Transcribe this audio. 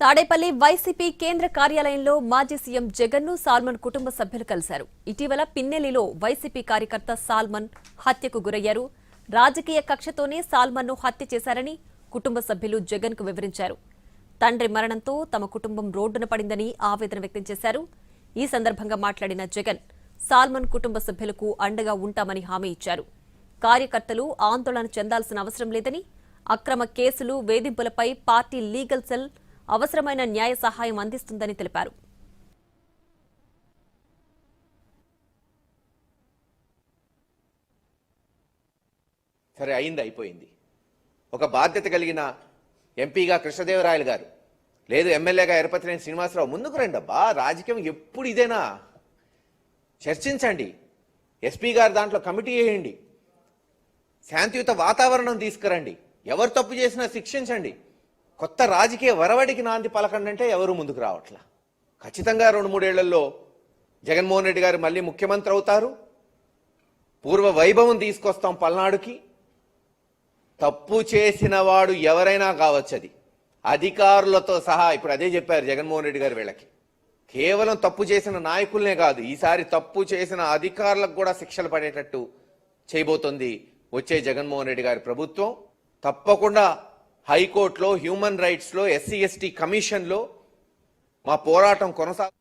Tadepalli YCP కేంద్ర కార్యాలయంలో మాజీ సీఎం జగన్ ను సాల్మన్ కుటుంబ సభ్యులు కలిశారు. ఇటీవల పిన్నెల్లిలో వైసీపీ కార్యకర్త సాల్మన్ హత్యకు గురయ్యారు. రాజకీయ కక్షతోనే సాల్మన్ ను హత్య చేశారని కుటుంబ సభ్యులు జగన్ కు వివరించారు. తండ్రి మరణంతో తమ కుటుంబం రోడ్డున పడిందని ఆవేదన వ్యక్తం చేశారు. ఈ సందర్భంగా మాట్లాడిన జగన్ సాల్మన్ కుటుంబ సభ్యులకు అండగా ఉంటామని హామీ ఇచ్చారు. కార్యకర్తలు ఆందోళన చెందాల్సిన అవసరం లేదని, అక్రమ కేసులు వేధింపులపై పార్టీ లీగల్ సెల్ అవసరమైన న్యాయ సహాయం అందిస్తుందని తెలిపారు. సరే, అయిపోయింది. ఒక బాధ్యత కలిగిన ఎంపీగా కృష్ణదేవరాయలు గారు, లేదు ఎమ్మెల్యేగా ఎరపతినేని శ్రీనివాసరావు ముందుకు రండి. అబ్బా, రాజకీయం ఎప్పుడు ఇదేనా? చర్చించండి. ఎస్పీ గారు దాంట్లో కమిటీ వేయండి. శాంతియుత వాతావరణం తీసుకురండి. ఎవరు తప్పు చేసినా శిక్షించండి. కొత్త రాజకీయ వరవడికి నాంది పలకండి అంటే ఎవరు ముందుకు రావట్లా. ఖచ్చితంగా 2-3 ఏళ్లలో జగన్మోహన్ రెడ్డి గారు మళ్ళీ ముఖ్యమంత్రి అవుతారు. పూర్వ వైభవం తీసుకొస్తాం పల్నాడుకి. తప్పు చేసిన వాడు ఎవరైనా కావచ్చు, అది అధికారులతో సహా. ఇప్పుడు అదే చెప్పారు జగన్మోహన్ రెడ్డి గారు వీళ్ళకి. కేవలం తప్పు చేసిన నాయకులనే కాదు, ఈసారి తప్పు చేసిన అధికారులకు కూడా శిక్షలు పడేటట్టు చేయబోతోంది వచ్చే జగన్మోహన్ రెడ్డి గారి ప్రభుత్వం. తప్పకుండా హైకోర్టులో, హ్యూమన్ రైట్స్లో, SC ST కమిషన్లో మా పోరాటం కొనసాగు.